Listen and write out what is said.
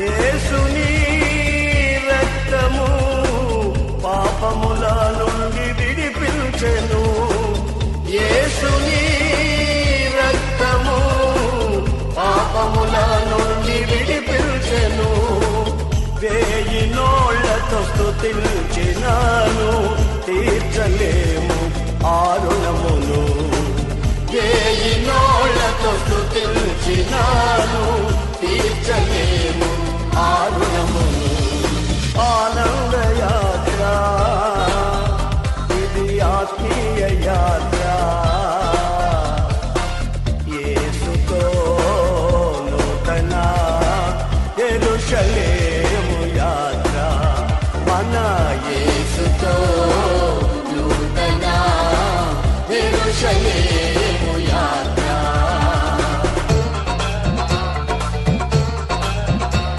యేసుని రక్తము పాపముల నుండి విడిపించెను. యేసుని రక్తము పాపముల నుండి విడిపించెను. వేయి నోళ్లతో స్తుతించినాను, తీర్చలేము ఆ రుణమును. వేయి నోళ్లతో స్తుతించినాను, తీర్చలేము ఆ రుణమును. ఆనంద యాత్ర ఇది, ఆత్మీయ యాత్ర. యేసుతో నూతన యెరూషలేము.